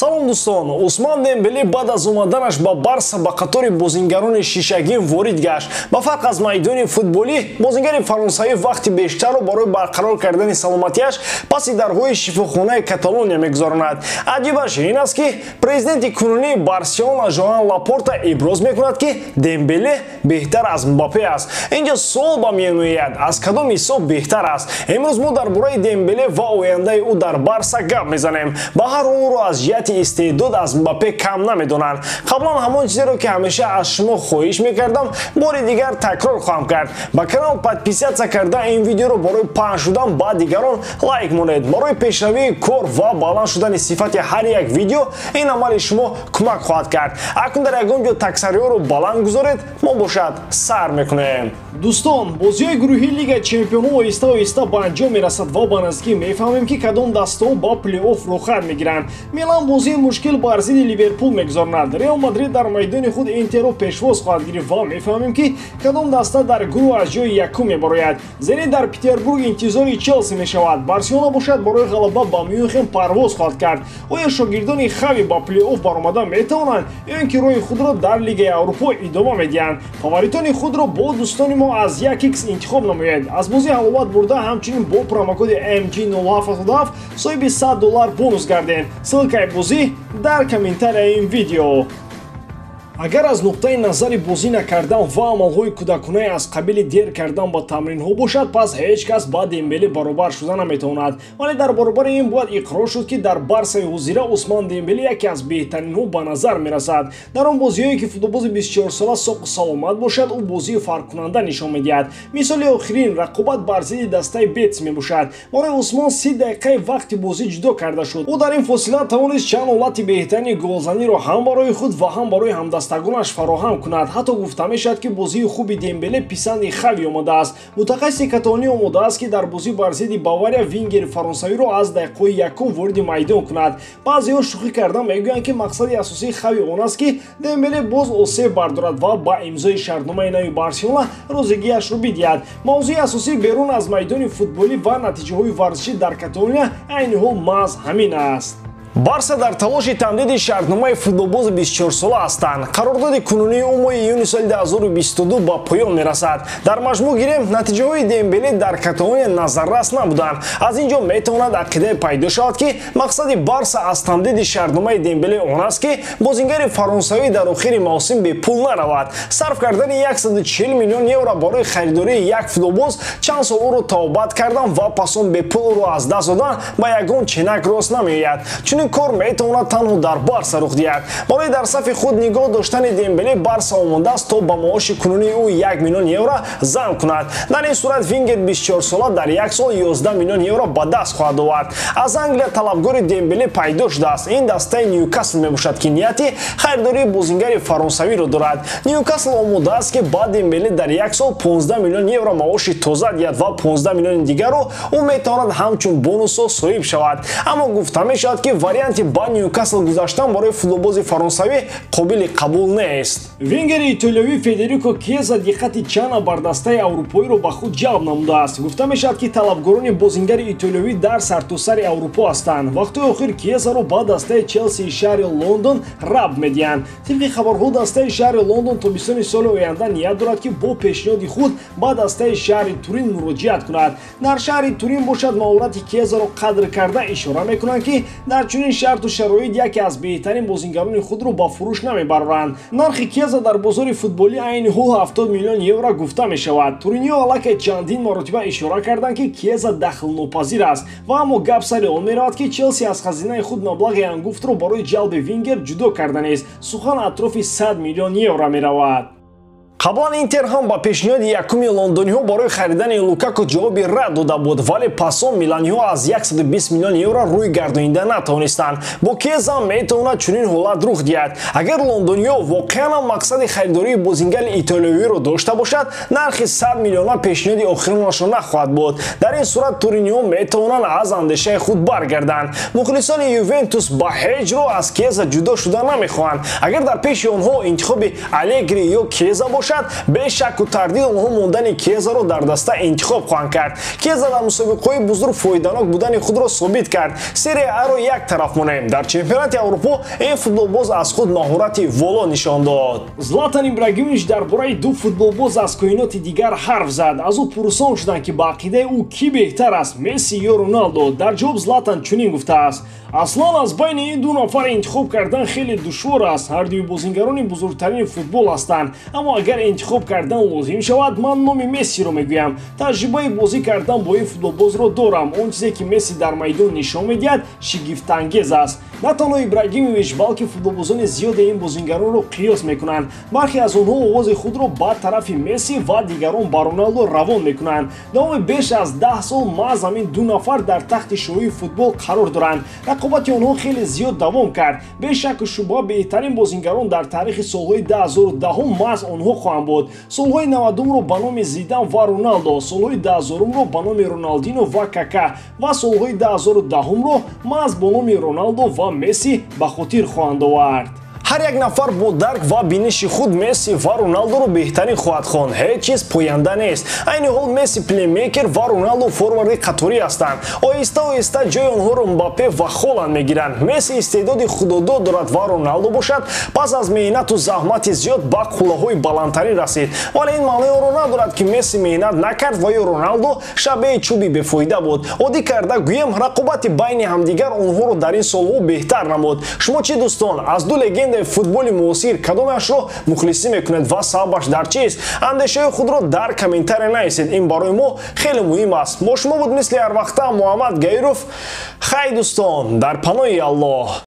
салом дӯстон, Усман Дембеле баъд аз омаданаш ба Барса ба қатори бозингарони шишагин ворид гашт. Ба фарқ аз майдони футболӣ, бозингари фаронсавӣ вақти бештарро барои барқарор кардани саломатиаш паси дарҳои шифохонаи Каталония мегузаронад. Аҷибаш ин аст ки президенти кунунии Барселона Жоан Лапорта иброз мекунад ки Дембеле беҳтар аз Мбаппе аст. Инҷо суол ба миён меояд, аз кадом ҳисоб беҳтар аст? Имрӯз мо дар бораи Дембеле ва ояндаи ӯ дар Барса гап мезанем. Ба ҳар ҳол ӯро аз ҷиҳати истеъдод аз Мбаппе кам намедонанд. Қаблан ҳамон чизеро ки ҳамеша аз шумо хоҳиш мекардам, бори дигар такрор хоҳам кард. Ба канал подписатсия карда ин видеоро барои паҳн шудан ба дигарон лайк монед. Барои пешравии кор ва баланд шудани сифати ҳар як видео ин амали шумо кӯмак хоҳад кард. Акнун дар ягон ҷо таксариҳоро баланд гузоред, мо бошад сар мекунем. Дӯстон, бозиҳои гурӯҳии Лигаи Чемпионҳо оҳиста-оҳиста ба анҷом мерасад ва ба наздикӣ мефаҳмем ки кадом дастаҳо ба плей-офф рӯхат мегиранд. Милан бозии мушкил бар зидди Ливерпул мегузаронад. Реал Мадрид дар майдони худ Интерро пешвоз хоҳад гирифт ва мефаҳмем ки кадом даста дар гурӯҳ аз ҷои якум мебарояд. Зери дар Петербург интизори Челси мешавад. Барселона бошад барои ғалаба ба Мюнхен парвоз хоҳад кард. Оя шогирдони Хави ба плей-офф баромада метавонанд ё ин ки роҳи худро дар Лигаи Аврупо идома медиҳанд? Фаворитони худро бо дӯстони мо аз 1x интихоб намоед. Аз бозӣ ҳаловат бурда ҳамчунин бо промокоди MG0777 соҳиби $100 бонус гарден. Ссилкаи бозӣ дар комментарияи ин видео. Агар аз нуқтаи назари бозӣ накардан ва амалҳои кӯдаконаи аз қабили дер кардан ба тамринҳо бошад, пас ҳеҷ кас ба Дембеле баробар шуда наметавонад. Вале дар баробари ин бояд иқрор шуд ки дар Барсаи ҳозира Усман Дембеле яке аз беҳтаринҳо ба назар мерасад. Дар он бозиҳое ки футболбози 24-сола соқу саломат бошад, ӯ бозии фарқкунанда нишон медиҳад. Мисоли охирин рақобат бар зидди дастаи Бетс мебошад. Барои Усмон 30 дақиқаи вақти бозӣ ҷудо карда шуд. ӯ дар ин фосила тавонист чанд ҳолати беҳтарини голзаниро ҳам барои худ ва ҳам барои ҳамдастагонаш фароҳам кунад. Ҳатто гуфта мешавад ки бозии хуби Дембеле писанди Хави омадааст. Мутахассиси Каталонӣ омодааст ки дар бозӣ бар зидди Бавария вингери фаронсавиро аз дақиқаи якум вориди майдон кунад. Баъзеҳо шӯхӣ карда мегӯянд ки мақсади асосии Хави он аст ки Дембеле боз осеб бардорад ва ба имзои шартномаи нави Барселона розигиашро бидиҳад. мавзӯи асосӣ берун аз майдони футболӣ ва натиҷаҳои варзишӣ дар Каталония айни ҳол маҳз ҳамин аст. Барса дар талоши тамдиди шартномаи футболбози 24-сола ҳастанд. Қарордоди кунунии ӯ моҳи июни соли 2022 ба поён мерасад. Дар маҷмӯъ гирем, натиҷаҳои Дембеле дар Каталония назаррас набуданд. Аз ин ҷо метавонад ақидае пайдо шавад ки мақсади Барса аз тамдиди шартномаи Дембеле он аст ки бозингари фаронсавӣ дар охири мавсим бепул наравад. Сарф кардани 140 миллион евро барои харидории як футболбоз чанд сол ӯро тавобат кардан ва пасон бепул ӯро аз даст додан ба ягон ченак рост намеояд. Чунин кор метавонад танҳо дар Барса рух диҳад. Барои дар сафи худ нигоҳ доштани Дембеле Барса омодааст то ба маоши кунунии ӯ 1 миллион евро зам кунад. Дар ин сурат вингер 24-сола дар як сол 11 миллион евро ба даст хоҳад овард. Аз Англия талабгори Дембеле пайдо шудааст. Ин дастаи Ньюкасл мебошад ки нияти харидории бозингари фаронсавиро дорад. Ньюкасл омодааст ки ба Дембеле дар як сол 15 миллион евро маоши тоза диҳад ва 15 миллиони дигарро ӯ метавонад ҳамчун бонусо соҳиб шавад. Аммо гуфта мешавад ки варианти ба Ньюкасл гузаштан барои футболбози фаронсавӣ қобили қабул нест. Вингери итолиёвӣ Федерико Кьеза диққати чана бар дастаи аврупоиро ба худ ҷалб намудааст. Гуфта мешавад ки талабгорони бозингари итолиёвӣ дар сартосари Аврупо ҳастанд. Вақтҳои охир Кьезаро ба дастаи Челсии шаҳри Лондон рабт медиҳанд. Тибқи хабарҳо дастаи шаҳри Лондон тобистони соли оянда ният дорад ки бо пешниҳоди худ ба дастаи шаҳри Турин муроҷиат кунад. Дар шаҳри Турин бошад маҳорати Кьезаро қадр карда ишора мекунанд ки дар чунин шарту шароит яке аз беҳтарин бозингарони худро ба фурӯш намебароранд. Нархи Кьеза дар бозори футболӣ айни ҳол 70 миллион евро гуфта мешавад. Туриньё аллакай чандин маротиба ишора карданд ки Кьеза дахлнопазир аст ва аммо гап сари он меравад ки Челси аз хазинаи худ маблағи ангуфтро барои ҷалби вингер ҷудо карда нест. Сухан атрофи 100 миллион евро меравад. Қаблан Интер ҳам ба пешниҳоди якуми лондониҳо барои харидани Лукаку ҷавоби рад дода буд, вале пасон миланиҳо аз 120 миллион евро рӯй гардонида натавонистанд. Бо Кьеза метавонад чунин ҳолат рух диҳад. Агар лондониҳо воқеан ҳам мақсади харидории бозингари итолиёвиро дошта бошад, нархи 100 миллиона пешниҳоди охиронашон нахоҳад буд. Дар ин сурат туриньҳо метавонанд аз андешаи худ баргарданд. мухлисони Ювентус ба ҳеҷ роҳ аз Кьеза ҷудо шуда намехоҳанд. Агар дар пеши онҳо интихоби Алегри ё Кьеза бошад, бошад, бе шакку тардид онҳо мондани Кезаро дар даста интихоб хоҳанд кард. Кеза дар мусобиқаҳои бузург фоиданок будани худро собит кард. Серия А-ро як тараф монем. Дар чемпионати Аврупо ин футболбоз аз худ маҳорати воло нишон дод. Златан Ибрагимович дар бораи ду футболбоз аз коиноти дигар ҳарф зад. Аз ӯ пурсон шуданд ки ба ақидаи ӯ кӣ беҳтар аст, Месси ё Роналдо. Дар ҷавоб Златан чунин гуфтааст: аслан аз байни ин ду нафар интихоб кардан хеле душвор аст. Ҳардуи бозингарони бузургтарини футбол ҳастанд, аммо агар интихоб кардан лозим шавад, ман номи Мессиро мегӯям. Таҷрибаи бозӣ кардан бо ин футболбозро дорам. Он чизе ки Месси дар майдон нишон медиҳад шигифтангез аст. На танҳо Ибрагимович, балки футболбозони зиёде ин бозингаронро қиёс мекунанд. Бархе аз онҳо овози худро ба тарафи Месси ва дигарон ба Роналдо равон мекунанд. Давоми беш аз 10 сол маъз ҳамин ду нафар дар тахти шоҳии футбол қарор доранд. Рақобати онҳо хеле зиёд давом кард. Бешаку шубҳа беҳтарин бозингарон дар таърихи солҳои 2010 маъз онҳо хоҳанд буд. Солҳои 90-умро ба номи Зидан ва Роналдо, солҳои 2000-умро ба номи Роналдино ва Кака ва солҳои 2010-умро маъз бо номи Роналдо ва Месси ба хотир хоҳанд овард. ҳар як нафар бо дарк ва биниши худ Месси ва Роналдоро беҳтарин хоҳад хонд. Ҳеҷ чиз поянда нест. Айни ҳол Месси плеймейкер ва Роналдо форварди қаторӣ ҳастанд. Оҳиста оҳиста ҷои онҳоро Мбаппе ва Холланд мегиранд. Месси истеъдоди худодод дорад ва Роналдо бошад, пас аз меҳнату заҳмати зиёд ба қуллаҳои баландтарин расид. Вале ин маънои онро надорад ки Месси меҳнат накард ва ё Роналдо шабеҳи чӯби бефоида буд. Оддӣ карда гӯем рақобати байни ҳамдигар онҳоро дар ин солҳо беҳтар намуд. Шумо чӣ дӯстон, аз ду легендаи футболи муосир кадомашро мухлисӣ мекунед ва сабабаш дар чист? Андешаи худро дар комментария нависед. Ин барои мо хеле муҳим аст. Бо шумо буд мисли ҳар вақта Муҳаммад Гаиров. Хай дӯстон, дар паноҳи Аллоҳ.